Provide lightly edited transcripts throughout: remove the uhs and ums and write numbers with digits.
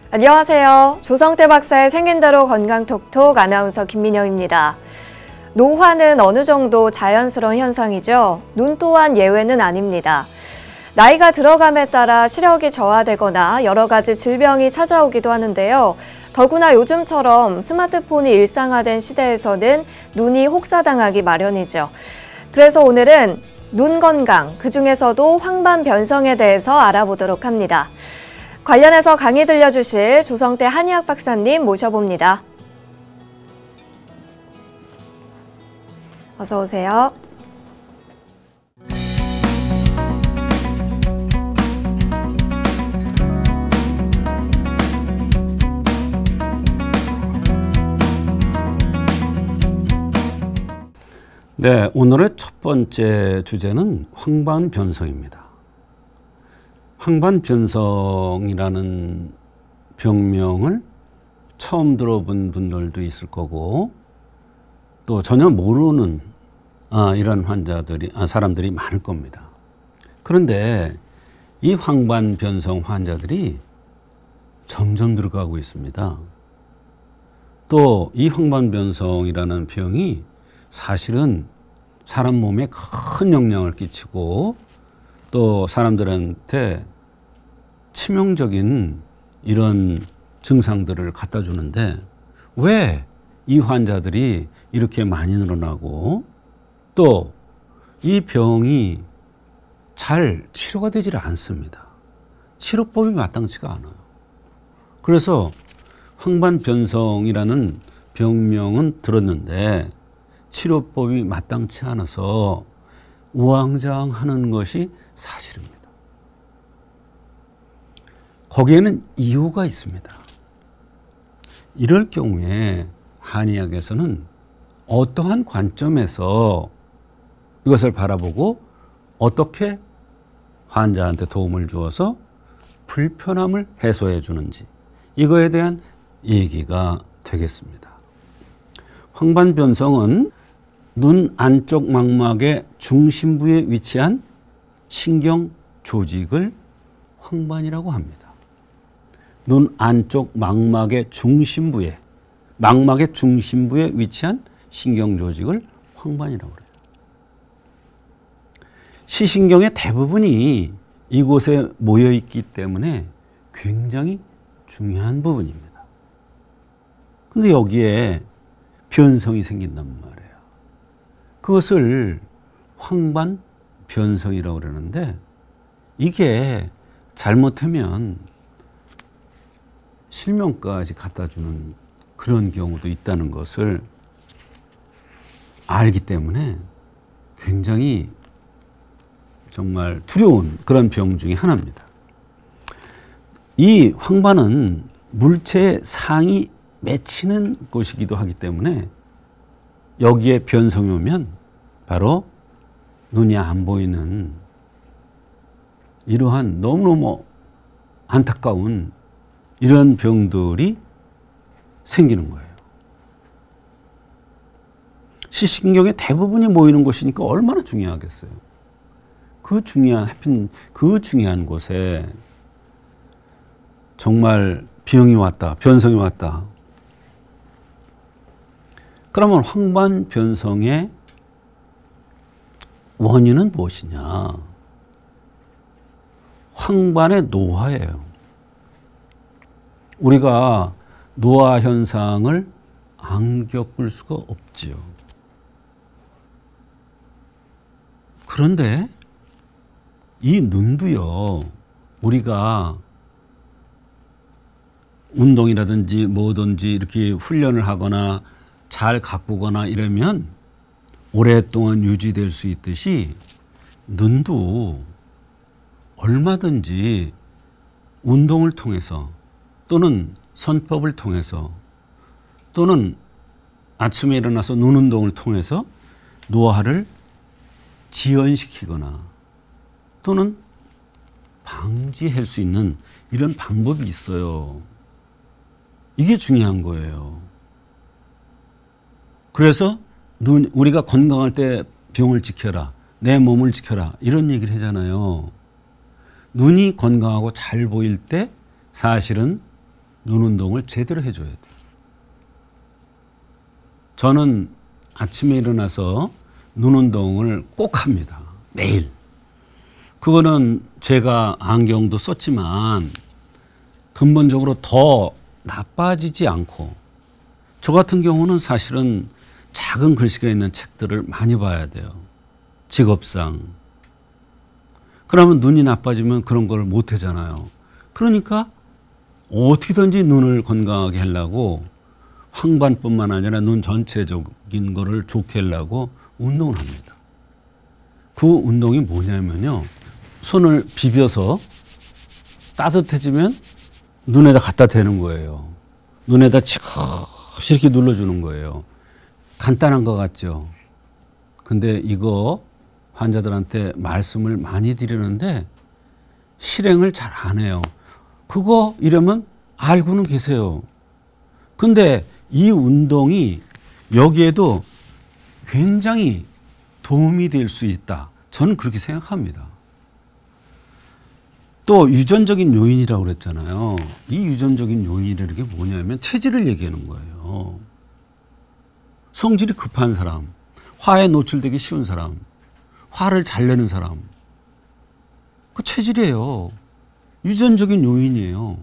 안녕하세요. 조성태 박사의 생긴대로 건강톡톡 아나운서 김민영입니다. 노화는 어느 정도 자연스러운 현상이죠. 눈 또한 예외는 아닙니다. 나이가 들어감에 따라 시력이 저하되거나 여러 가지 질병이 찾아오기도 하는데요. 더구나 요즘처럼 스마트폰이 일상화된 시대에서는 눈이 혹사당하기 마련이죠. 그래서 오늘은 눈 건강, 그중에서도 황반 변성에 대해서 알아보도록 합니다. 관련해서 강의 들려주실 조성태 한의학 박사님 모셔봅니다. 어서 오세요. 네, 오늘의 첫 번째 주제는 황반 변성입니다. 황반 변성이라는 병명을 처음 들어본 분들도 있을 거고 또 전혀 모르는 이런 사람들이 많을 겁니다. 그런데 이 황반 변성 환자들이 점점 늘어가고 있습니다. 또 이 황반 변성이라는 병이 사실은 사람 몸에 큰 영향을 끼치고 또 사람들한테 치명적인 이런 증상들을 갖다 주는데 왜 이 환자들이 이렇게 많이 늘어나고 또 이 병이 잘 치료가 되질 않습니다. 치료법이 마땅치가 않아요. 그래서 황반 변성이라는 병명은 들었는데 치료법이 마땅치 않아서 우왕좌왕하는 것이 사실입니다. 거기에는 이유가 있습니다. 이럴 경우에 한의학에서는 어떠한 관점에서 이것을 바라보고 어떻게 환자한테 도움을 주어서 불편함을 해소해 주는지 이거에 대한 얘기가 되겠습니다. 황반 변성은 눈 안쪽 망막의 중심부에 위치한 신경 조직을 황반이라고 합니다. 눈 안쪽 망막의 중심부에 위치한 신경 조직을 황반이라고 해요. 시신경의 대부분이 이곳에 모여 있기 때문에 굉장히 중요한 부분입니다. 그런데 여기에 변성이 생긴단 말이에요. 그것을 황반 변성이라고 그러는데 이게 잘못하면 실명까지 갖다 주는 그런 경우도 있다는 것을 알기 때문에 굉장히 정말 두려운 그런 병 중에 하나입니다. 이 황반은 물체의 상이 맺히는 곳이기도 하기 때문에 여기에 변성이 오면 바로 눈이 안 보이는 이러한 너무너무 안타까운 이런 병들이 생기는 거예요. 시신경의 대부분이 모이는 곳이니까 얼마나 중요하겠어요. 그 중요한 곳에 정말 병이 왔다, 변성이 왔다. 그러면 황반 변성의 원인은 무엇이냐? 황반의 노화예요. 우리가 노화 현상을 안 겪을 수가 없지요. 그런데 이 눈도요, 우리가 운동이라든지 뭐든지 이렇게 훈련을 하거나 잘 가꾸거나 이러면 오랫동안 유지될 수 있듯이 눈도 얼마든지 운동을 통해서 또는 선법을 통해서 또는 아침에 일어나서 눈 운동을 통해서 노화를 지연시키거나 또는 방지할 수 있는 이런 방법이 있어요. 이게 중요한 거예요. 그래서 우리가 건강할 때 병을 지켜라, 내 몸을 지켜라 이런 얘기를 하잖아요. 눈이 건강하고 잘 보일 때 사실은 눈 운동을 제대로 해줘야 돼요. 저는 아침에 일어나서 눈 운동을 꼭 합니다. 매일. 그거는 제가 안경도 썼지만 근본적으로 더 나빠지지 않고, 저 같은 경우는 사실은 작은 글씨가 있는 책들을 많이 봐야 돼요. 직업상. 그러면 눈이 나빠지면 그런 걸 못 하잖아요. 그러니까 어떻게든지 눈을 건강하게 하려고, 황반뿐만 아니라 눈 전체적인 거를 좋게 하려고 운동을 합니다. 그 운동이 뭐냐면요, 손을 비벼서 따뜻해지면 눈에다 갖다 대는 거예요. 눈에다 지그시 이렇게 눌러주는 거예요. 간단한 것 같죠? 근데 이거 환자들한테 말씀을 많이 드리는데 실행을 잘 안 해요. 그거 이러면 알고는 계세요. 근데 이 운동이 여기에도 굉장히 도움이 될 수 있다. 저는 그렇게 생각합니다. 또 유전적인 요인이라고 그랬잖아요. 이 유전적인 요인이라는 게 뭐냐면 체질을 얘기하는 거예요. 성질이 급한 사람, 화에 노출되기 쉬운 사람, 화를 잘 내는 사람, 그 체질이에요. 유전적인 요인이에요.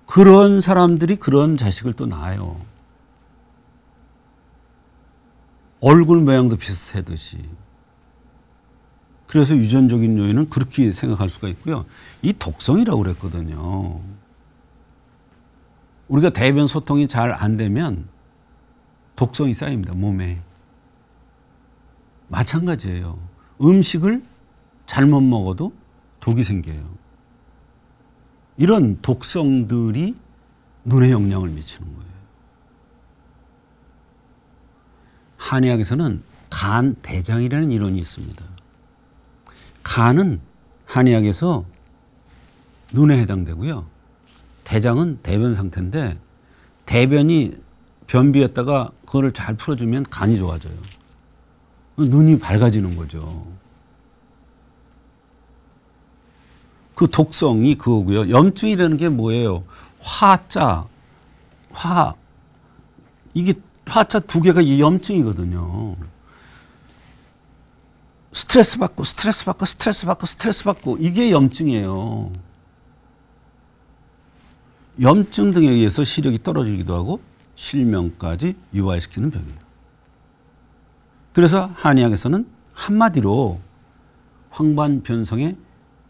그런 사람들이 그런 자식을 또 낳아요. 얼굴 모양도 비슷하듯이. 그래서 유전적인 요인은 그렇게 생각할 수가 있고요. 이 독성이라고 그랬거든요. 우리가 대변 소통이 잘 안 되면 독성이 쌓입니다, 몸에. 마찬가지예요. 음식을 잘못 먹어도 독이 생겨요. 이런 독성들이 눈에 영향을 미치는 거예요. 한의학에서는 간대장이라는 이론이 있습니다. 간은 한의학에서 눈에 해당되고요. 대장은 대변 상태인데, 대변이 변비였다가 그거를 잘 풀어주면 간이 좋아져요. 눈이 밝아지는 거죠. 그 독성이 그거고요. 염증이라는 게 뭐예요? 화자, 이게 화자 두 개가 이 염증이거든요. 스트레스 받고 이게 염증이에요. 염증 등에 의해서 시력이 떨어지기도 하고 실명까지 유발시키는 병이에요. 그래서 한의학에서는 한마디로 황반변성의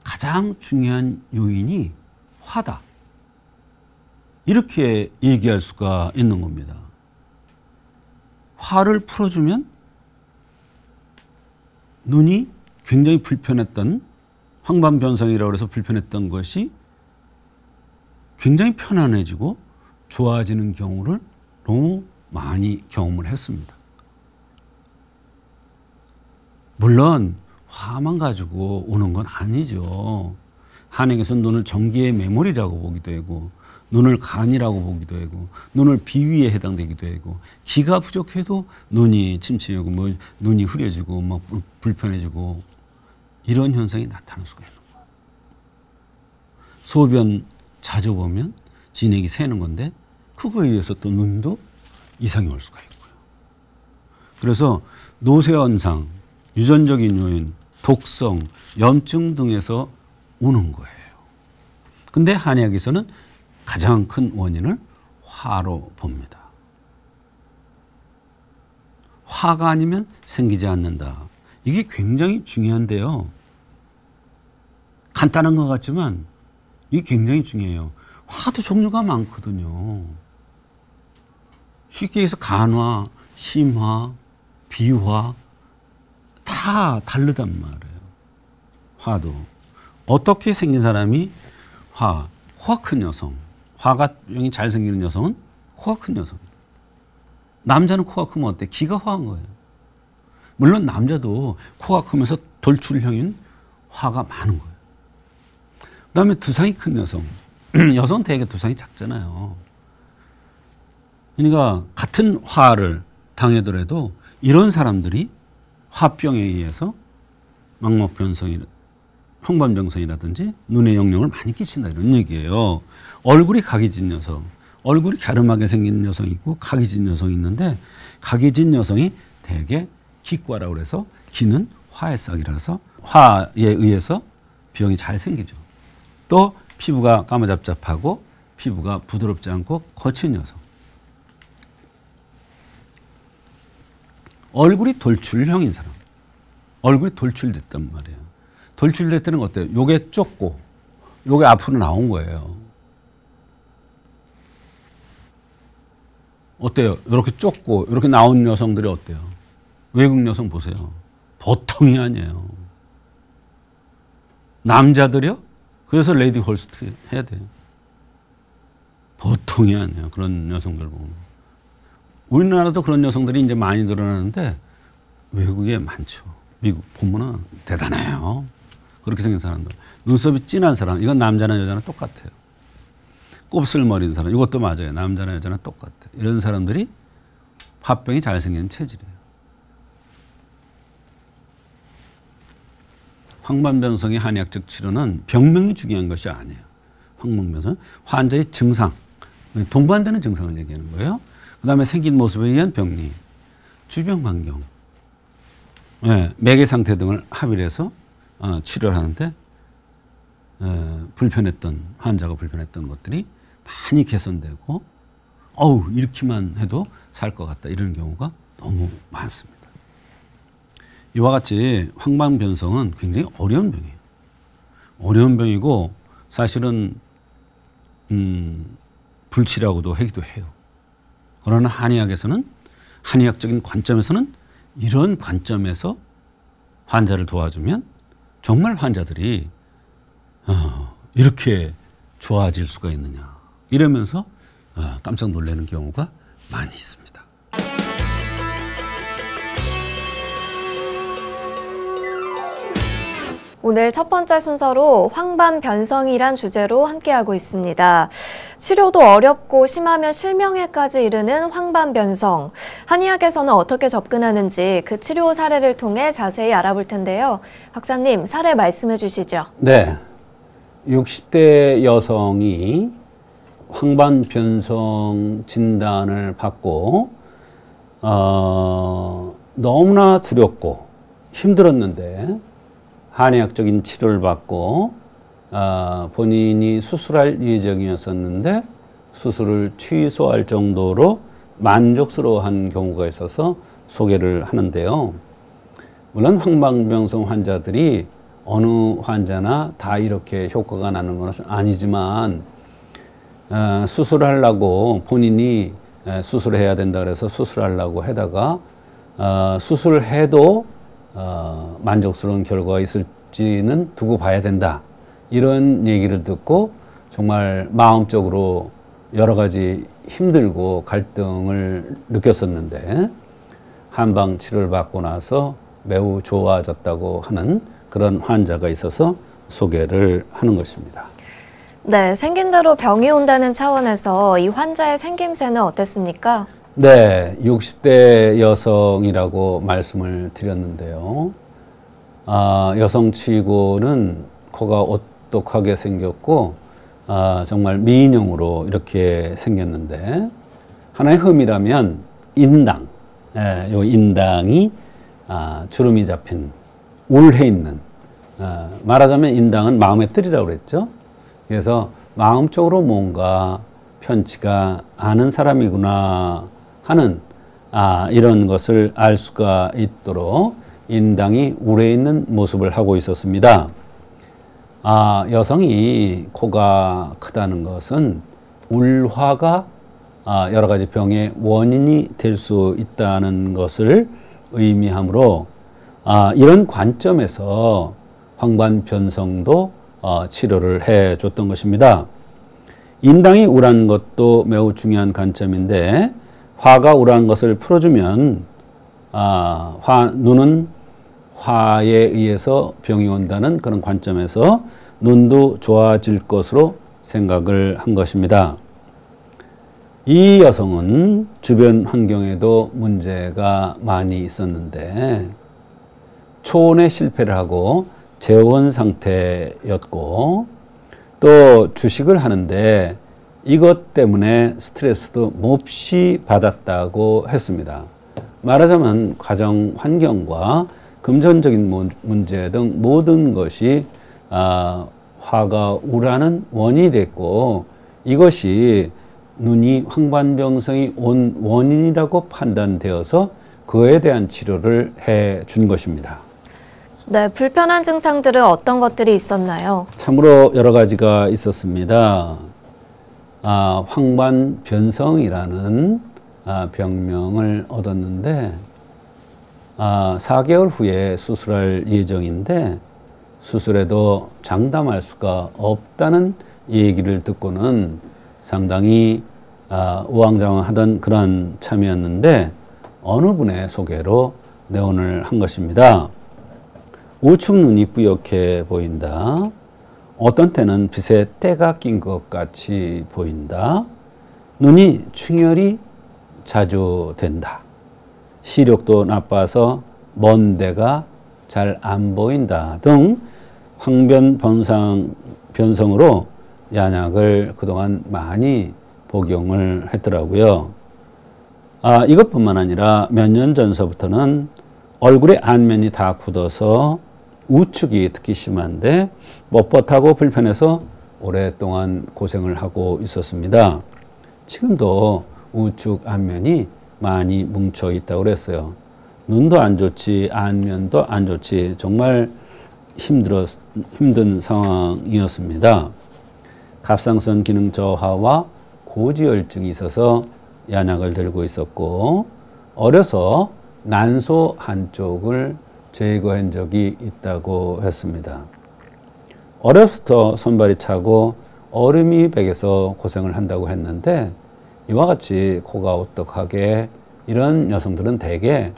가장 중요한 요인이 화다, 이렇게 얘기할 수가 있는 겁니다. 화를 풀어주면 눈이 굉장히 불편했던, 황반변성이라고 해서 불편했던 것이 굉장히 편안해지고 좋아지는 경우를 너무 많이 경험을 했습니다. 물론 화만 가지고 오는 건 아니죠. 한의학에서는 눈을 정기의 메모리라고 보기도 하고, 눈을 간이라고 보기도 하고, 눈을 비위에 해당되기도 하고, 기가 부족해도 눈이 침침하고, 눈이 흐려지고, 막 불편해지고, 이런 현상이 나타날 수가 있는 거예요. 소변 자주 보면 진액이 새는 건데, 그거에 의해서 또 눈도 이상이 올 수가 있고요. 그래서 노쇠현상, 유전적인 요인, 독성, 염증 등에서 오는 거예요. 근데 한의학에서는 가장 큰 원인을 화로 봅니다. 화가 아니면 생기지 않는다. 이게 굉장히 중요한데요. 간단한 것 같지만 이게 굉장히 중요해요. 화도 종류가 많거든요. 쉽게 해서 간화, 심화, 비화 다 다르단 말이에요. 화도. 어떻게 생긴 사람이 코가 큰 여성, 화가 병이 잘 생기는 여성은 코가 큰 여성. 남자는 코가 크면 어때? 기가 화한 거예요. 물론 남자도 코가 크면서 돌출형인 화가 많은 거예요. 그다음에 두상이 큰 여성. 여성은 대개 두상이 작잖아요. 그러니까 같은 화를 당하더라도 이런 사람들이 화병에 의해서 망막변성이 황반병성이라든지 눈에 영향을 많이 끼친다 이런 얘기예요. 얼굴이 각이 진 여성, 얼굴이 갸름하게 생긴 여성이 있고 각이 진 여성이 있는데 각이 진 여성이 대개 기과라고 해서 기는 화의 싹이라서 화에 의해서 병이 잘 생기죠. 또 피부가 까무잡잡하고 피부가 부드럽지 않고 거친 여성. 얼굴이 돌출형인 사람. 얼굴이 돌출됐단 말이에요. 돌출됐다는 건 어때요? 요게 좁고 요게 앞으로 나온 거예요. 어때요? 이렇게 좁고 이렇게 나온 여성들이 어때요? 외국 여성 보세요. 보통이 아니에요. 남자들이요? 그래서 레이디 홀스트 해야 돼요. 보통이 아니에요. 그런 여성들 보면. 우리나라도 그런 여성들이 이제 많이 늘어나는데 외국에 많죠. 미국 보면은 대단해요. 그렇게 생긴 사람들. 눈썹이 진한 사람. 이건 남자나 여자나 똑같아요. 곱슬머리인 사람. 이것도 맞아요. 남자나 여자나 똑같아요. 이런 사람들이 화병이 잘생긴 체질이에요. 황반변성의 한의학적 치료는 병명이 중요한 것이 아니에요. 황반변성 환자의 증상, 동반되는 증상을 얘기하는 거예요. 그 다음에 생긴 모습에 의한 병리, 주변 환경, 매개 상태 등을 합의를 해서 치료를 하는데 불편했던 환자가 불편했던 것들이 많이 개선되고 이렇게만 해도 살 것 같다 이런 경우가 너무 많습니다. 이와 같이 황반변성은 굉장히 어려운 병이에요. 어려운 병이고 사실은 불치라고도 하기도 해요. 그러나 한의학에서는 한의학적인 관점에서는 이런 관점에서 환자를 도와주면 정말 환자들이 이렇게 좋아질 수가 있느냐 이러면서 깜짝 놀라는 경우가 많이 있습니다. 오늘 첫 번째 순서로 황반변성이란 주제로 함께하고 있습니다. 치료도 어렵고 심하면 실명에까지 이르는 황반변성. 한의학에서는 어떻게 접근하는지 그 치료 사례를 통해 자세히 알아볼 텐데요. 박사님, 사례 말씀해 주시죠. 네. 60대 여성이 황반변성 진단을 받고 너무나 두렵고 힘들었는데 한의학적인 치료를 받고 본인이 수술할 예정이었었는데 수술을 취소할 정도로 만족스러워한 경우가 있어서 소개를 하는데요. 물론 황반변성 환자들이 어느 환자나 다 이렇게 효과가 나는 건 아니지만 수술하려고 본인이 수술해야 된다 그래서 수술하려고 하다가 수술해도 만족스러운 결과가 있을지는 두고 봐야 된다. 이런 얘기를 듣고 정말 마음적으로 여러 가지 힘들고 갈등을 느꼈었는데 한방 치료를 받고 나서 매우 좋아졌다고 하는 그런 환자가 있어서 소개를 하는 것입니다. 네, 생긴 대로 병이 온다는 차원에서 이 환자의 생김새는 어땠습니까? 네, 60대 여성이라고 말씀을 드렸는데요. 여성치고는 코가 오똑하게 생겼고 정말 미인형으로 이렇게 생겼는데 하나의 흠이라면 인당, 요 인당이 주름이 잡힌 울해 있는 말하자면 인당은 마음의 뜰이라고 그랬죠. 그래서 마음적으로 뭔가 편치가 않은 사람이구나 하는 이런 것을 알 수가 있도록 인당이 울해 있는 모습을 하고 있었습니다. 여성이 코가 크다는 것은 울화가 여러 가지 병의 원인이 될 수 있다는 것을 의미하므로 이런 관점에서 황반변성도 치료를 해줬던 것입니다. 인당이 우울한 것도 매우 중요한 관점인데 화가 우울한 것을 풀어주면 눈은 화에 의해서 병이 온다는 그런 관점에서 눈도 좋아질 것으로 생각을 한 것입니다. 이 여성은 주변 환경에도 문제가 많이 있었는데 초혼에 실패를 하고 재원 상태였고 또 주식을 하는데 이것 때문에 스트레스도 몹시 받았다고 했습니다. 말하자면 가정 환경과 금전적인 문제 등 모든 것이 화가 우라는 원인이 됐고 이것이 눈이 황반병성이 온 원인이라고 판단되어서 그에 대한 치료를 해 준 것입니다. 네, 불편한 증상들은 어떤 것들이 있었나요? 참으로 여러 가지가 있었습니다. 황반변성이라는 병명을 얻었는데 4개월 후에 수술할 예정인데 수술에도 장담할 수가 없다는 얘기를 듣고는 상당히 우왕좌왕하던 그런 참이었는데 어느 분의 소개로 내원을 한 것입니다. 우측 눈이 뿌옇게 보인다. 어떤 때는 빛에 때가 낀 것 같이 보인다. 눈이 충혈이 자주 된다. 시력도 나빠서 먼 데가 잘 안 보인다 등 황변 변성으로 약을 그동안 많이 복용을 했더라고요. 이것뿐만 아니라 몇 년 전서부터는 얼굴의 안면이 다 굳어서 우측이 특히 심한데 뻣뻣하고 불편해서 오랫동안 고생을 하고 있었습니다. 지금도 우측 안면이 많이 뭉쳐 있다고 그랬어요. 눈도 안 좋지 안면도 안 좋지 정말 힘든 상황이었습니다. 갑상선 기능 저하와 고지혈증이 있어서 약을 들고 있었고 어려서 난소 한쪽을 제거한 적이 있다고 했습니다. 어려서부터 손발이 차고 얼음이 백에서 고생을 한다고 했는데 이와 같이 코가 오떡하게 이런 여성들은 대개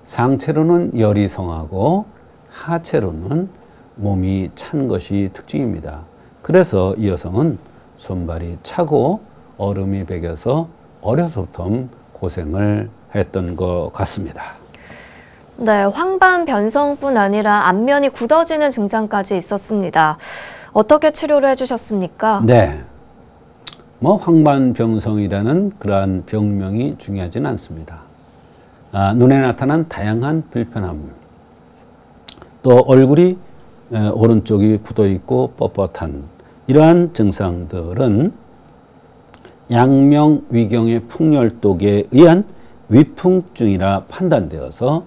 상체로는 열이 성하고 하체로는 몸이 찬 것이 특징입니다. 그래서 이 여성은 손발이 차고 얼음이 백여서 어려서부터 고생을 했던 것 같습니다. 네, 황반변성뿐 아니라 안면이 굳어지는 증상까지 있었습니다. 어떻게 치료를 해주셨습니까? 네, 황반변성이라는 그러한 병명이 중요하지는 않습니다. 눈에 나타난 다양한 불편함, 또 얼굴이 오른쪽이 굳어 있고 뻣뻣한 이러한 증상들은 양명위경의 풍열독에 의한 위풍증이라 판단되어서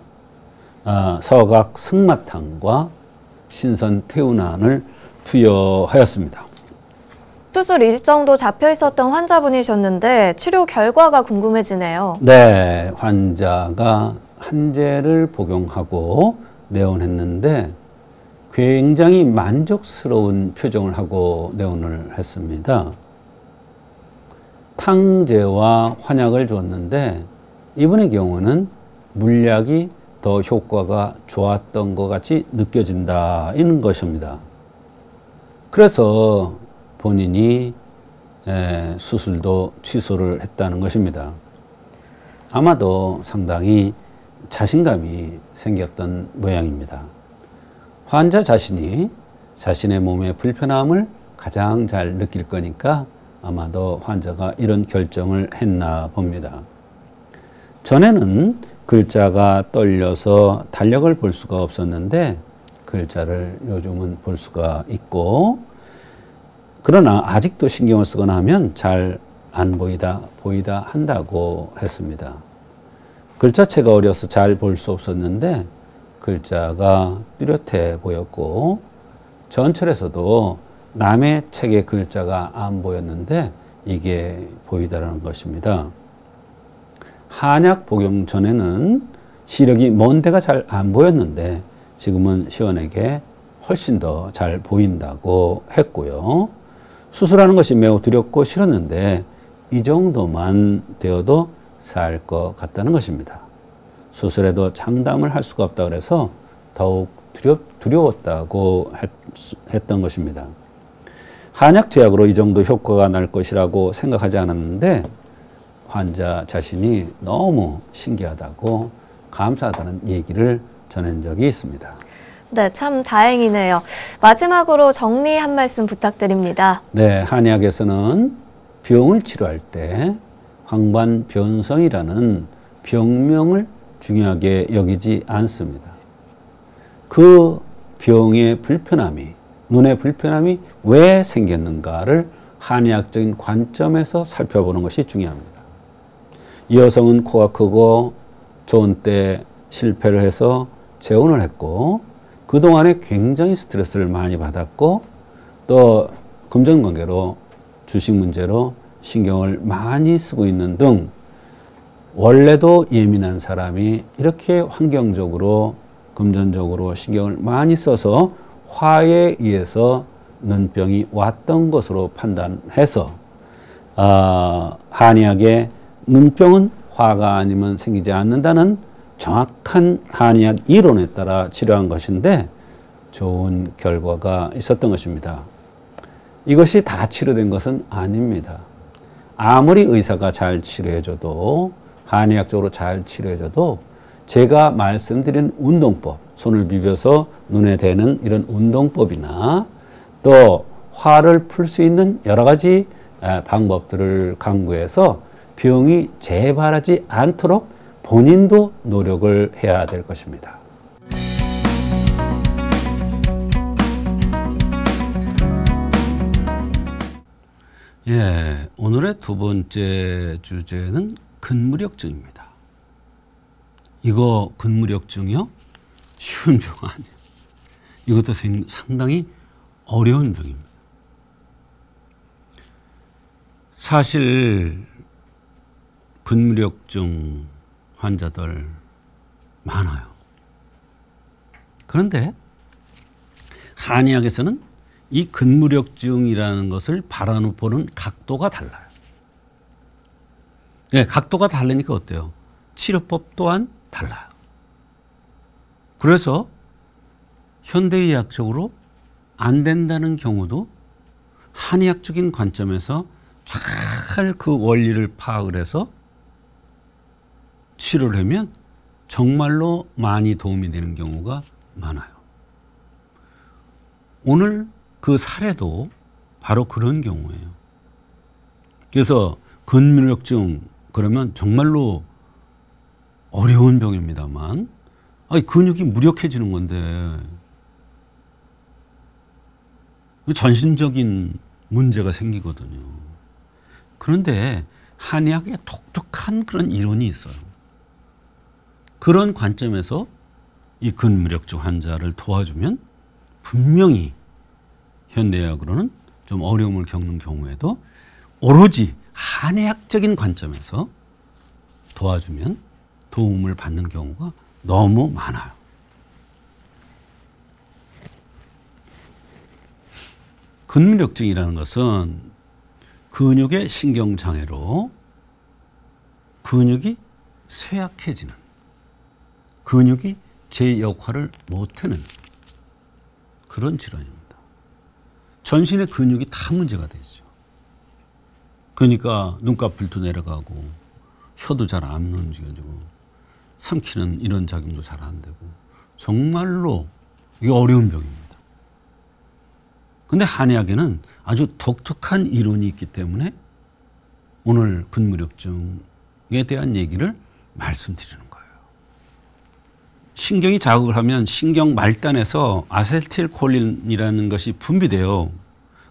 서각 승마탕과 신선 태운안을 투여하였습니다. 수술 일정도 잡혀 있었던 환자분이셨는데 치료 결과가 궁금해지네요. 네, 환자가 한제를 복용하고 내원했는데 굉장히 만족스러운 표정을 하고 내원을 했습니다. 탕제와 환약을 줬는데 이분의 경우는 물약이 더 효과가 좋았던 것 같이 느껴진다는 것입니다. 그래서 본인이 수술도 취소를 했다는 것입니다. 아마도 상당히 자신감이 생겼던 모양입니다. 환자 자신이 자신의 몸의 불편함을 가장 잘 느낄 거니까 아마도 환자가 이런 결정을 했나 봅니다. 전에는 글자가 떨려서 달력을 볼 수가 없었는데 글자를 요즘은 볼 수가 있고, 그러나 아직도 신경을 쓰거나 하면 잘 안 보이다 한다고 했습니다. 글자체가 어려서 잘 볼 수 없었는데 글자가 뚜렷해 보였고, 전철에서도 남의 책의 글자가 안 보였는데 이게 보이다라는 것입니다. 한약 복용 전에는 시력이 먼 데가 잘 안 보였는데 지금은 시원하게 훨씬 더 잘 보인다고 했고요. 수술하는 것이 매우 두렵고 싫었는데 이 정도만 되어도 살 것 같다는 것입니다. 수술에도 장담을 할 수가 없다 그래서 더욱 두려웠다고 했던 것입니다. 한약 투약으로 이 정도 효과가 날 것이라고 생각하지 않았는데 환자 자신이 너무 신기하다고 감사하다는 얘기를 전한 적이 있습니다. 네, 참 다행이네요. 마지막으로 정리 한 말씀 부탁드립니다. 네, 한의학에서는 병을 치료할 때 황반변성이라는 병명을 중요하게 여기지 않습니다. 그 병의 불편함이, 눈의 불편함이 왜 생겼는가를 한의학적인 관점에서 살펴보는 것이 중요합니다. 이 여성은 코가 크고 좋은 때 실패를 해서 재혼을 했고 그동안에 굉장히 스트레스를 많이 받았고 또 금전관계로 주식 문제로 신경을 많이 쓰고 있는 등 원래도 예민한 사람이 이렇게 환경적으로 금전적으로 신경을 많이 써서 화에 의해서 눈병이 왔던 것으로 판단해서 한의학의 눈병은 화가 아니면 생기지 않는다는 정확한 한의학 이론에 따라 치료한 것인데 좋은 결과가 있었던 것입니다. 이것이 다 치료된 것은 아닙니다. 아무리 의사가 잘 치료해줘도 한의학적으로 잘 치료해줘도 제가 말씀드린 운동법, 손을 비벼서 눈에 대는 이런 운동법이나 또 화를 풀 수 있는 여러 가지 방법들을 강구해서 병이 재발하지 않도록 본인도 노력을 해야 될 것입니다. 예, 오늘의 두 번째 주제는 근무력증입니다. 이거 근무력증이요? 쉬운 병 아니에요. 이것도 상당히 어려운 병입니다. 사실 근무력증 환자들 많아요. 그런데 한의학에서는 이 근무력증이라는 것을 바라보는 각도가 달라요. 네, 각도가 다르니까 어때요? 치료법 또한 달라요. 그래서 현대의학적으로 안 된다는 경우도 한의학적인 관점에서 잘 그 원리를 파악을 해서 치료를 하면 정말로 많이 도움이 되는 경우가 많아요. 오늘 그 사례도 바로 그런 경우예요. 그래서 근무력증 그러면 정말로 어려운 병입니다만 근육이 무력해지는 건데 전신적인 문제가 생기거든요. 그런데 한의학에 독특한 그런 이론이 있어요. 그런 관점에서 이 근무력증 환자를 도와주면 분명히 현대의학으로는 좀 어려움을 겪는 경우에도 오로지 한의학적인 관점에서 도와주면 도움을 받는 경우가 너무 많아요. 근무력증이라는 것은 근육의 신경장애로 근육이 쇠약해지는, 근육이 제 역할을 못하는 그런 질환입니다. 전신의 근육이 다 문제가 되죠. 그러니까 눈꺼풀도 내려가고 혀도 잘 안 움직여지고 삼키는 이런 작용도 잘 안 되고 정말로 이게 어려운 병입니다. 근데 한의학에는 아주 독특한 이론이 있기 때문에 오늘 근무력증에 대한 얘기를 말씀드리는 거예요. 신경이 자극을 하면 신경 말단에서 아세틸콜린이라는 것이 분비돼요.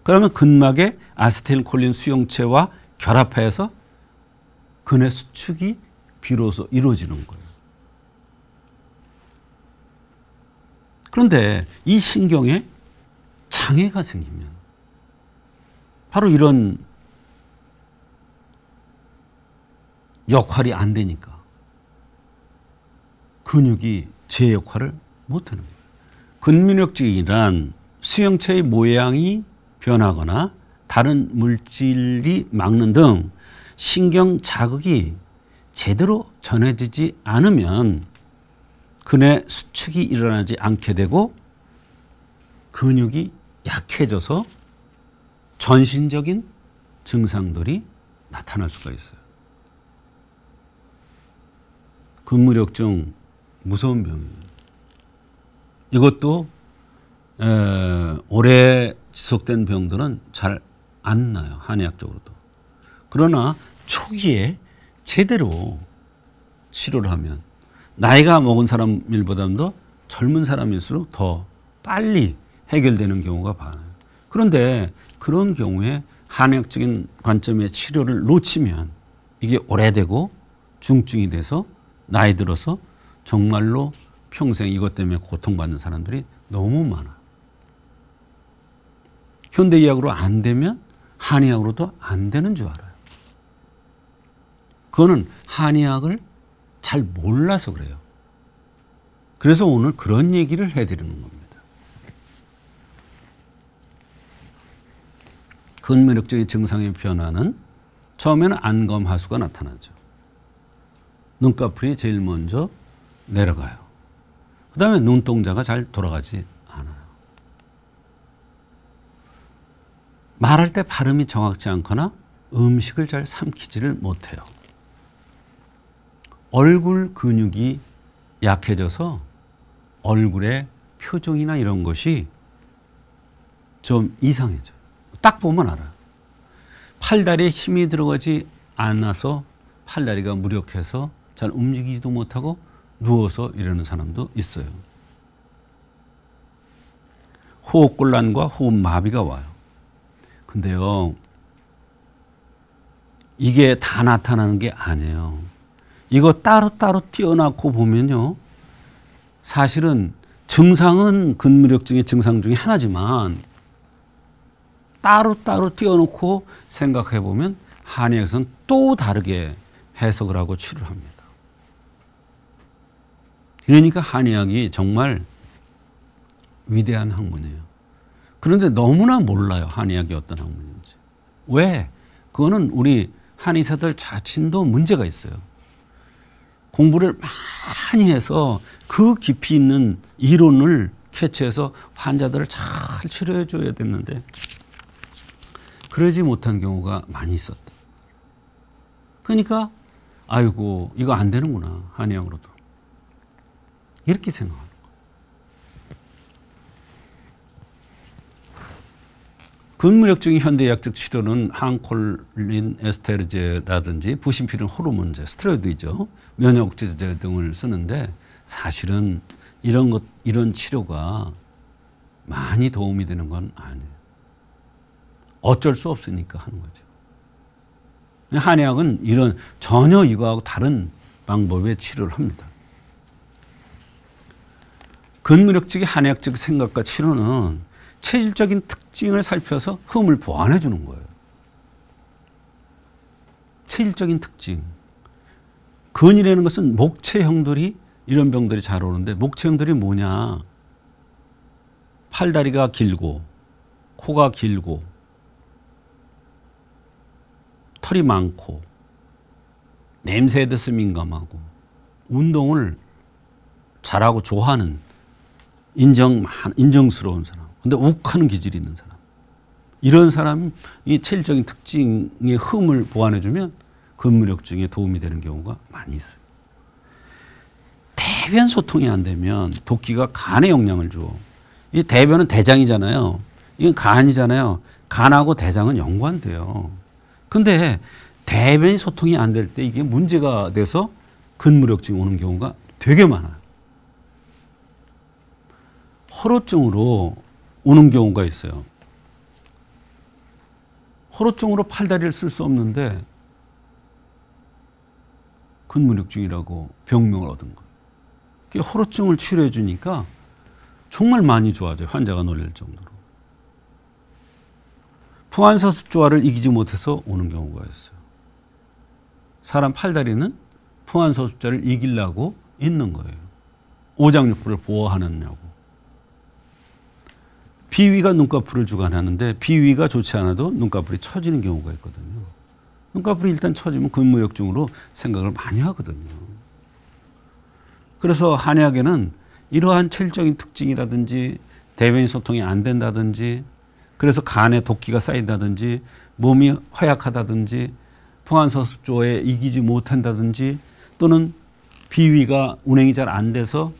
그러면 근막에 아세틸콜린 수용체와 결합해서 근의 수축이 비로소 이루어지는 거예요. 그런데 이 신경에 장애가 생기면 바로 이런 역할이 안 되니까 근육이 제 역할을 못하는 거예요. 근무력증이란 수용체의 모양이 변하거나 다른 물질이 막는 등 신경 자극이 제대로 전해지지 않으면 근의 수축이 일어나지 않게 되고 근육이 약해져서 전신적인 증상들이 나타날 수가 있어요. 근무력증 무서운 병이에요. 이것도 오래 지속된 병들은 잘 안 나요. 한의학적으로도. 그러나 초기에 제대로 치료를 하면 나이가 먹은 사람 일보다도 젊은 사람일수록 더 빨리 해결되는 경우가 많아요. 그런데 그런 경우에 한의학적인 관점의 치료를 놓치면 이게 오래되고 중증이 돼서 나이 들어서 정말로 평생 이것 때문에 고통받는 사람들이 너무 많아요. 현대의학으로 안 되면 한의학으로도 안 되는 줄 알아요. 그거는 한의학을 잘 몰라서 그래요. 그래서 오늘 그런 얘기를 해드리는 겁니다. 근면역적인 증상의 변화는 처음에는 안검하수가 나타나죠. 눈꺼풀이 제일 먼저 내려가요. 그 다음에 눈동자가 잘 돌아가지 않아요. 말할 때 발음이 정확치 않거나 음식을 잘 삼키지를 못해요. 얼굴 근육이 약해져서 얼굴의 표정이나 이런 것이 좀 이상해져요. 딱 보면 알아요. 팔다리에 힘이 들어가지 않아서 팔다리가 무력해서 잘 움직이지도 못하고 누워서 이러는 사람도 있어요. 호흡곤란과 호흡마비가 와요. 근데요, 이게 다 나타나는 게 아니에요. 이거 따로따로 띄어놓고 보면요, 사실은 증상은 근무력증의 증상 중에 하나지만 따로따로 띄어놓고 생각해 보면 한의학에서는 또 다르게 해석을 하고 치료를 합니다. 그러니까 한의학이 정말 위대한 학문이에요. 그런데 너무나 몰라요. 한의학이 어떤 학문인지. 왜? 그거는 우리 한의사들 자신도 문제가 있어요. 공부를 많이 해서 그 깊이 있는 이론을 캐치해서 환자들을 잘 치료해 줘야 됐는데 그러지 못한 경우가 많이 있었다. 그러니까 아이고 이거 안 되는구나. 한의학으로도. 이렇게 생각합니다. 근무력적인 현대의학적 치료는 항콜린 에스테르제라든지 부신필름 호르몬제, 스테로이드이죠. 면역억제제 등을 쓰는데 사실은 이런 치료가 많이 도움이 되는 건 아니에요. 어쩔 수 없으니까 하는 거죠. 한의학은 이런 전혀 이거하고 다른 방법의 치료를 합니다. 근무력적인 한의학적 생각과 치료는 체질적인 특징을 살펴서 흠을 보완해 주는 거예요. 체질적인 특징. 근이라는 것은 목체형들이 이런 병들이 잘 오는데 목체형들이 뭐냐. 팔다리가 길고 코가 길고 털이 많고 냄새에 대해서 민감하고 운동을 잘하고 좋아하는 인정스러운 사람. 근데 욱하는 기질이 있는 사람. 이런 사람이 체질적인 특징의 흠을 보완해주면 근무력증에 도움이 되는 경우가 많이 있어요. 대변 소통이 안 되면 도끼가 간에 영향을 줘. 이 대변은 대장이잖아요. 이건 간이잖아요. 간하고 대장은 연관돼요. 근데 대변이 소통이 안 될 때 이게 문제가 돼서 근무력증이 오는 경우가 되게 많아요. 허로증으로 오는 경우가 있어요. 허로증으로 팔다리를 쓸 수 없는데 근무력증이라고 병명을 얻은 거예요. 허로증을 치료해 주니까 정말 많이 좋아져요. 환자가 놀랄 정도로. 풍한서습조화를 이기지 못해서 오는 경우가 있어요. 사람 팔다리는 풍한서습자를 이기려고 있는 거예요. 오장육부를 보호하느냐고. 비위가 눈꺼풀을 주관하는데 비위가 좋지 않아도 눈꺼풀이 처지는 경우가 있거든요. 눈꺼풀이 일단 처지면 근무역증으로 생각을 많이 하거든요. 그래서 한의학에는 이러한 체질적인 특징이라든지 대변이 소통이 안 된다든지 그래서 간에 독기가 쌓인다든지 몸이 허약하다든지 풍한서습조에 이기지 못한다든지 또는 비위가 운행이 잘 안 돼서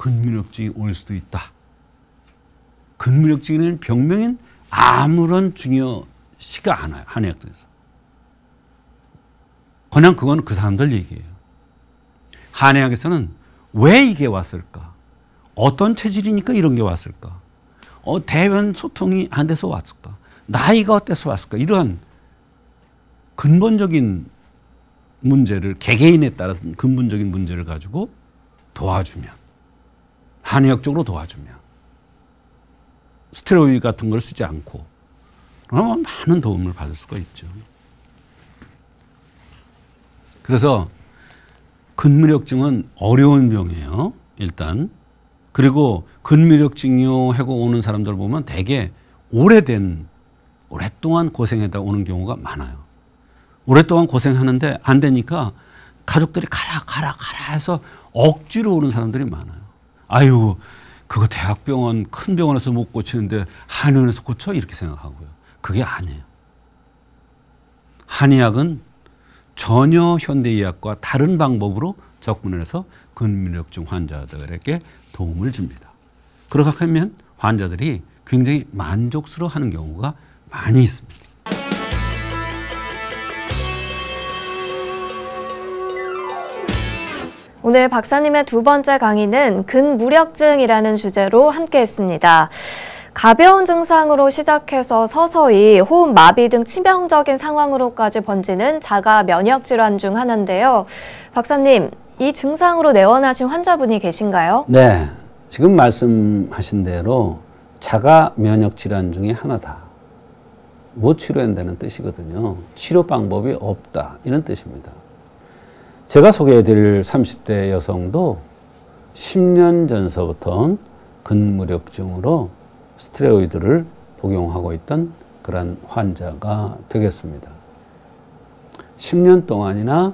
근무력증이 올 수도 있다. 근무력증에는 병명인 아무런 중요시가 않아요. 한의학에서. 그냥 그건 그 사람들 얘기예요. 한의학에서는 왜 이게 왔을까? 어떤 체질이니까 이런 게 왔을까? 대변 소통이 안 돼서 왔을까? 나이가 어때서 왔을까? 이러한 근본적인 문제를 개개인에 따라서 근본적인 문제를 가지고 도와주면 한의학적으로 도와주면 스테로이드 같은 걸 쓰지 않고 그러면 많은 도움을 받을 수가 있죠. 그래서 근무력증은 어려운 병이에요. 일단. 그리고 근무력증이요 하고 오는 사람들 보면 되게 오랫동안 고생하다 오는 경우가 많아요. 오랫동안 고생하는데 안 되니까 가족들이 가라 해서 억지로 오는 사람들이 많아요. 아유, 그거 대학병원 큰 병원에서 못 고치는데 한의원에서 고쳐? 이렇게 생각하고요. 그게 아니에요. 한의학은 전혀 현대의학과 다른 방법으로 접근해서 근무력증 환자들에게 도움을 줍니다. 그렇게 하면 환자들이 굉장히 만족스러워하는 경우가 많이 있습니다. 오늘 박사님의 두 번째 강의는 근무력증이라는 주제로 함께했습니다. 가벼운 증상으로 시작해서 서서히 호흡 마비 등 치명적인 상황으로까지 번지는 자가 면역 질환 중 하나인데요. 박사님, 이 증상으로 내원하신 환자분이 계신가요? 네, 지금 말씀하신 대로 자가 면역 질환 중에 하나다. 못 치료한다는 뜻이거든요. 치료 방법이 없다 이런 뜻입니다. 제가 소개해드릴 30대 여성도 10년 전서부터 근무력증으로 스테로이드를 복용하고 있던 그런 환자가 되겠습니다. 10년 동안이나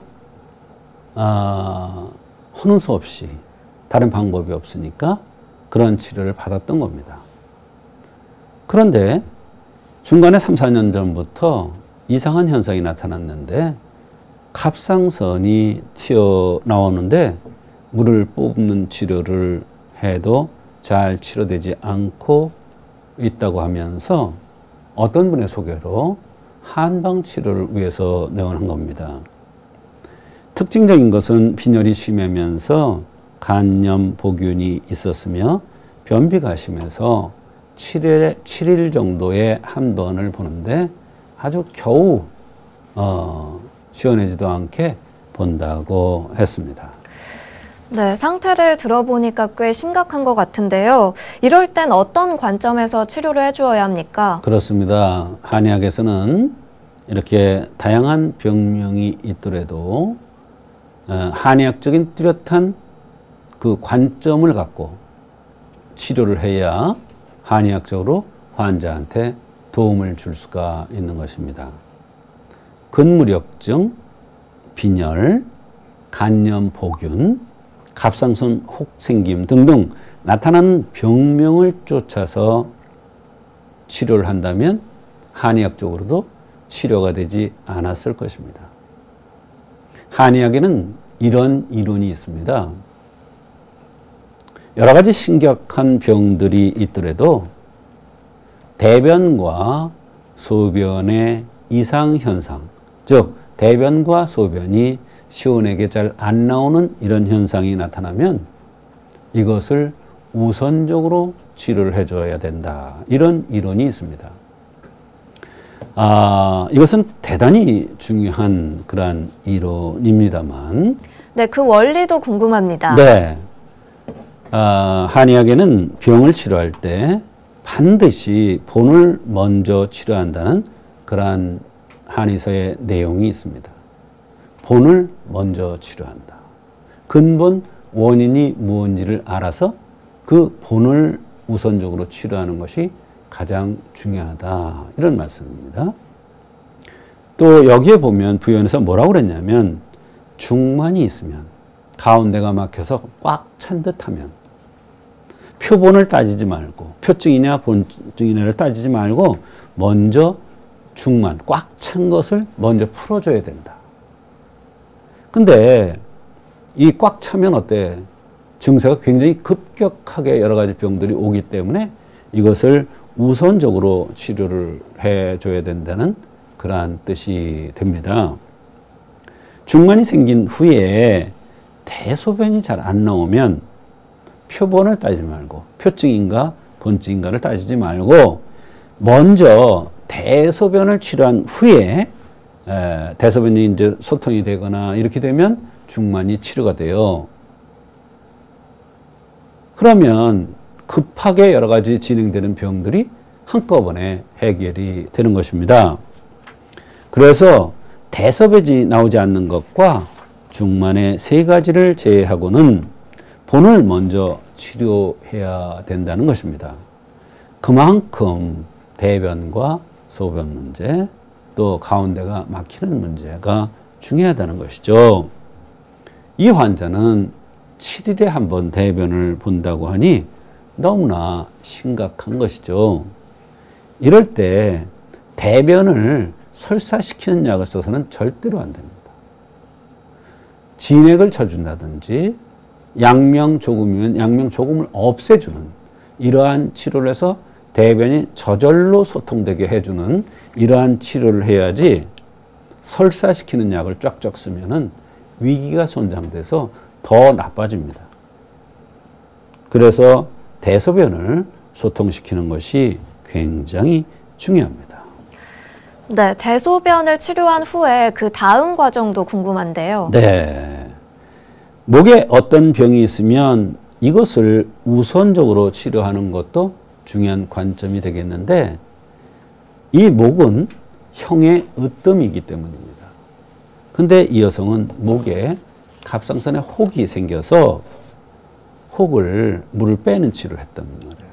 하는 수 없이 다른 방법이 없으니까 그런 치료를 받았던 겁니다. 그런데 중간에 3, 4년 전부터 이상한 현상이 나타났는데 갑상선이 튀어나오는데 물을 뽑는 치료를 해도 잘 치료되지 않고 있다고 하면서 어떤 분의 소개로 한방 치료를 위해서 내원한 겁니다. 특징적인 것은 빈혈이 심하면서 간염 보균이 있었으며 변비가 심해서 7일 정도에 한 번을 보는데 아주 겨우 시원하지도 않게 본다고 했습니다. 네, 상태를 들어보니까 꽤 심각한 것 같은데요. 이럴 땐 어떤 관점에서 치료를 해주어야 합니까? 그렇습니다. 한의학에서는 이렇게 다양한 병명이 있더라도 한의학적인 뚜렷한 그 관점을 갖고 치료를 해야 한의학적으로 환자한테 도움을 줄 수가 있는 것입니다. 근무력증, 빈혈, 간염 보균, 갑상선 혹생김 등등 나타나는 병명을 쫓아서 치료를 한다면 한의학적으로도 치료가 되지 않았을 것입니다. 한의학에는 이런 이론이 있습니다. 여러 가지 심각한 병들이 있더라도 대변과 소변의 이상 현상, 즉 대변과 소변이 시원하게 잘 안 나오는 이런 현상이 나타나면 이것을 우선적으로 치료를 해줘야 된다. 이런 이론이 있습니다. 이것은 대단히 중요한 그러한 이론입니다만. 네, 그 원리도 궁금합니다. 네. 한의학에는 병을 치료할 때 반드시 본을 먼저 치료한다는 그러한 한의서의 내용이 있습니다. 본을 먼저 치료한다. 근본 원인이 무엇인지를 알아서 그 본을 우선적으로 치료하는 것이 가장 중요하다. 이런 말씀입니다. 또 여기에 보면 부연에서 뭐라고 그랬냐면 중만이 있으면 가운데가 막혀서 꽉 찬 듯하면 표본을 따지지 말고 표증이냐 본증이냐를 따지지 말고 먼저 중만, 꽉 찬 것을 먼저 풀어줘야 된다. 근데 이 꽉 차면 어때? 증세가 굉장히 급격하게 여러 가지 병들이 오기 때문에 이것을 우선적으로 치료를 해줘야 된다는 그러한 뜻이 됩니다. 중만이 생긴 후에 대소변이 잘 안 나오면 표본을 따지지 말고 표증인가 본증인가를 따지지 말고 먼저 대소변을 치료한 후에 대소변이 이제 소통이 되거나 이렇게 되면 중만이 치료가 돼요. 그러면 급하게 여러 가지 진행되는 병들이 한꺼번에 해결이 되는 것입니다. 그래서 대소변이 나오지 않는 것과 중만의 세 가지를 제외하고는 본을 먼저 치료해야 된다는 것입니다. 그만큼 대변과 소변 문제, 또 가운데가 막히는 문제가 중요하다는 것이죠. 이 환자는 7일에 한 번 대변을 본다고 하니 너무나 심각한 것이죠. 이럴 때 대변을 설사시키는 약을 써서는 절대로 안 됩니다. 진액을 쳐준다든지 양명 조금이면 양명 조금을 없애주는 이러한 치료를 해서 대변이 저절로 소통되게 해주는 이러한 치료를 해야지 설사시키는 약을 쫙쫙 쓰면은 위기가 손상돼서 더 나빠집니다. 그래서 대소변을 소통시키는 것이 굉장히 중요합니다. 네, 대소변을 치료한 후에 그 다음 과정도 궁금한데요. 네. 목에 어떤 병이 있으면 이것을 우선적으로 치료하는 것도 중요한 관점이 되겠는데 이 목은 형의 으뜸이기 때문입니다. 근데 이 여성은 목에 갑상선에 혹이 생겨서 혹을 물을 빼는 치료를 했단 말이에요.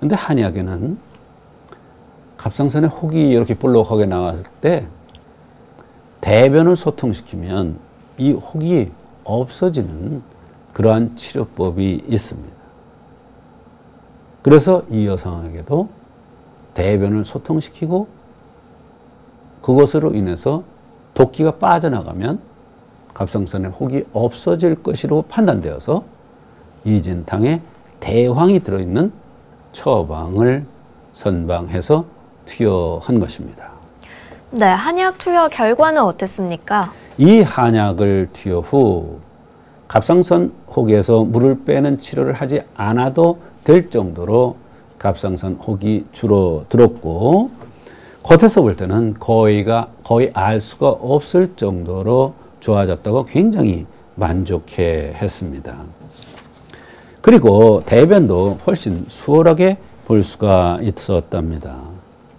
근데 한의학에는 갑상선에 혹이 이렇게 볼록하게 나왔을 때 대변을 소통시키면 이 혹이 없어지는 그러한 치료법이 있습니다. 그래서 이 여성에게도 대변을 소통시키고 그것으로 인해서 독기가 빠져나가면 갑상선에 혹이 없어질 것으로 판단되어서 이진탕에 대황이 들어있는 처방을 선방해서 투여한 것입니다. 네, 한약 투여 결과는 어땠습니까? 이 한약을 투여 후 갑상선 혹에서 물을 빼는 치료를 하지 않아도 될 정도로 갑상선 혹이 줄어들었고 겉에서 볼 때는 거의 알 수가 없을 정도로 좋아졌다고 굉장히 만족해 했습니다. 그리고 대변도 훨씬 수월하게 볼 수가 있었답니다.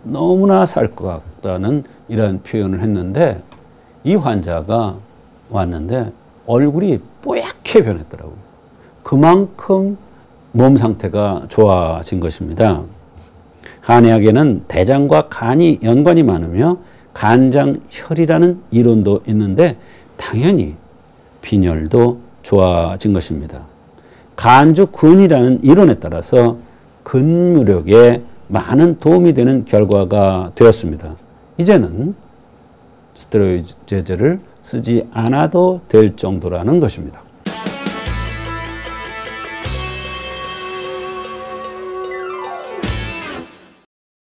너무나 살 것 같다는 이런 표현을 했는데 이 환자가 왔는데 얼굴이 뽀얗게 변했더라고요. 그만큼 몸 상태가 좋아진 것입니다. 한의학에는 대장과 간이 연관이 많으며 간장혈이라는 이론도 있는데 당연히 빈혈도 좋아진 것입니다. 간주근이라는 이론에 따라서 근무력에 많은 도움이 되는 결과가 되었습니다. 이제는 스테로이드 제제를 쓰지 않아도 될 정도라는 것입니다.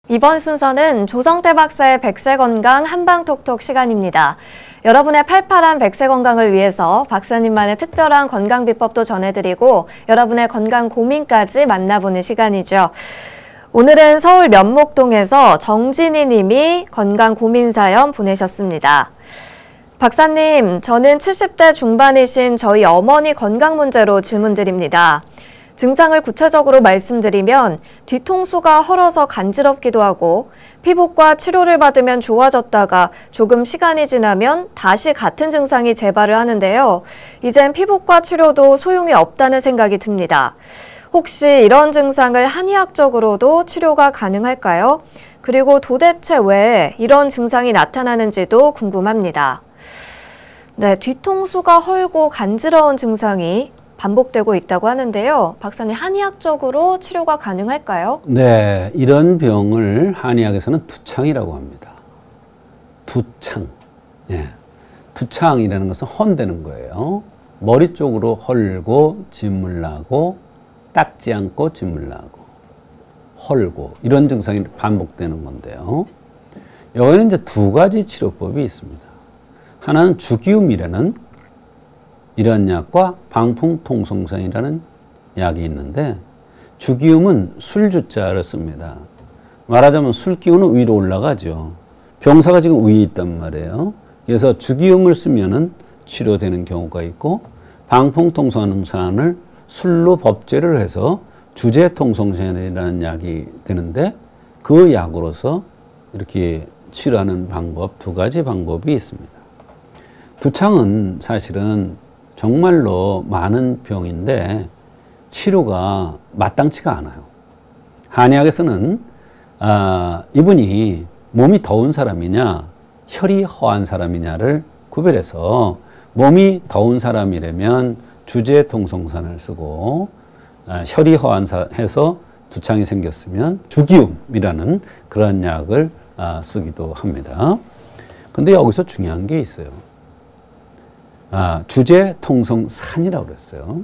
이번 순서는 조성태 박사의 백세건강 한방톡톡 시간입니다. 여러분의 팔팔한 백세건강을 위해서 박사님만의 특별한 건강비법도 전해드리고 여러분의 건강 고민까지 만나보는 시간이죠. 오늘은 서울 면목동에서 정진희 님이 건강 고민 사연 보내셨습니다. 박사님, 저는 70대 중반이신 저희 어머니 건강 문제로 질문드립니다. 증상을 구체적으로 말씀드리면 뒤통수가 헐어서 간지럽기도 하고 피부과 치료를 받으면 좋아졌다가 조금 시간이 지나면 다시 같은 증상이 재발을 하는데요. 이젠 피부과 치료도 소용이 없다는 생각이 듭니다. 혹시 이런 증상을 한의학적으로도 치료가 가능할까요? 그리고 도대체 왜 이런 증상이 나타나는지도 궁금합니다. 네, 뒤통수가 헐고 간지러운 증상이 반복되고 있다고 하는데요. 박사님, 한의학적으로 치료가 가능할까요? 네, 이런 병을 한의학에서는 두창이라고 합니다. 두창. 예. 두창이라는 것은 헌대는 거예요. 머리 쪽으로 헐고 진물 나고 닦지 않고 진물 나고 헐고 이런 증상이 반복되는 건데요. 여기는 이제 두 가지 치료법이 있습니다. 하나는 주기움이라는 이런 약과 방풍통성산이라는 약이 있는데 주기움은 술주자를 씁니다. 말하자면 술 기운은 위로 올라가죠. 병사가 지금 위에 있단 말이에요. 그래서 주기움을 쓰면은 치료되는 경우가 있고 방풍통성산을 술로 법제를 해서 주제통성산이라는 약이 되는데 그 약으로서 이렇게 치료하는 방법 두 가지 방법이 있습니다. 두창은 사실은 정말로 많은 병인데 치료가 마땅치가 않아요. 한의학에서는 이분이 몸이 더운 사람이냐 혈이 허한 사람이냐를 구별해서 몸이 더운 사람이라면 주제통성산을 쓰고 혈이 허한해서 두창이 생겼으면 주기움이라는 그런 약을 쓰기도 합니다. 근데 여기서 중요한 게 있어요. 주제통성산이라고 그랬어요.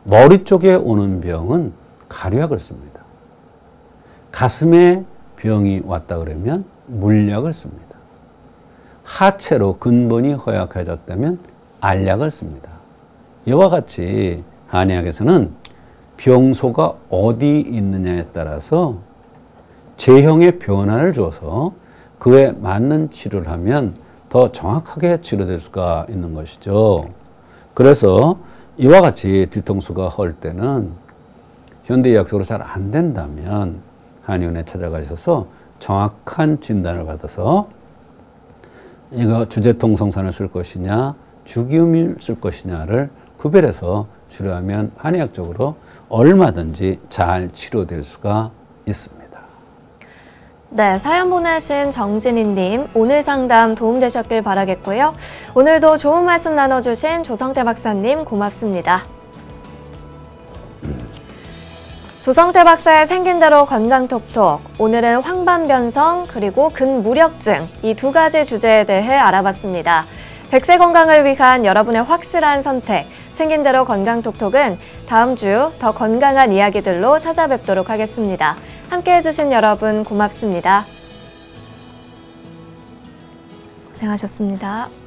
머리 쪽에 오는 병은 가류약을 씁니다. 가슴에 병이 왔다 그러면 물약을 씁니다. 하체로 근본이 허약해졌다면 알약을 씁니다. 이와 같이 한의학에서는 병소가 어디 있느냐에 따라서 제형의 변화를 줘서 그에 맞는 치료를 하면 더 정확하게 치료될 수가 있는 것이죠. 그래서 이와 같이 뒤통수가 헐 때는 현대의학적으로 잘 안 된다면 한의원에 찾아가셔서 정확한 진단을 받아서 이거 주제통성산을 쓸 것이냐 주기움을 쓸 것이냐를 구별해서 치료하면 한의학적으로 얼마든지 잘 치료될 수가 있습니다. 네, 사연 보내신 정진희님, 오늘 상담 도움되셨길 바라겠고요. 오늘도 좋은 말씀 나눠주신 조성태 박사님 고맙습니다. 조성태 박사의 생긴 대로 건강톡톡. 오늘은 황반변성 그리고 근무력증 이 두 가지 주제에 대해 알아봤습니다. 100세 건강을 위한 여러분의 확실한 선택. 생긴 대로 건강톡톡은 다음 주 더 건강한 이야기들로 찾아뵙도록 하겠습니다. 함께 해주신 여러분 고맙습니다. 고생하셨습니다.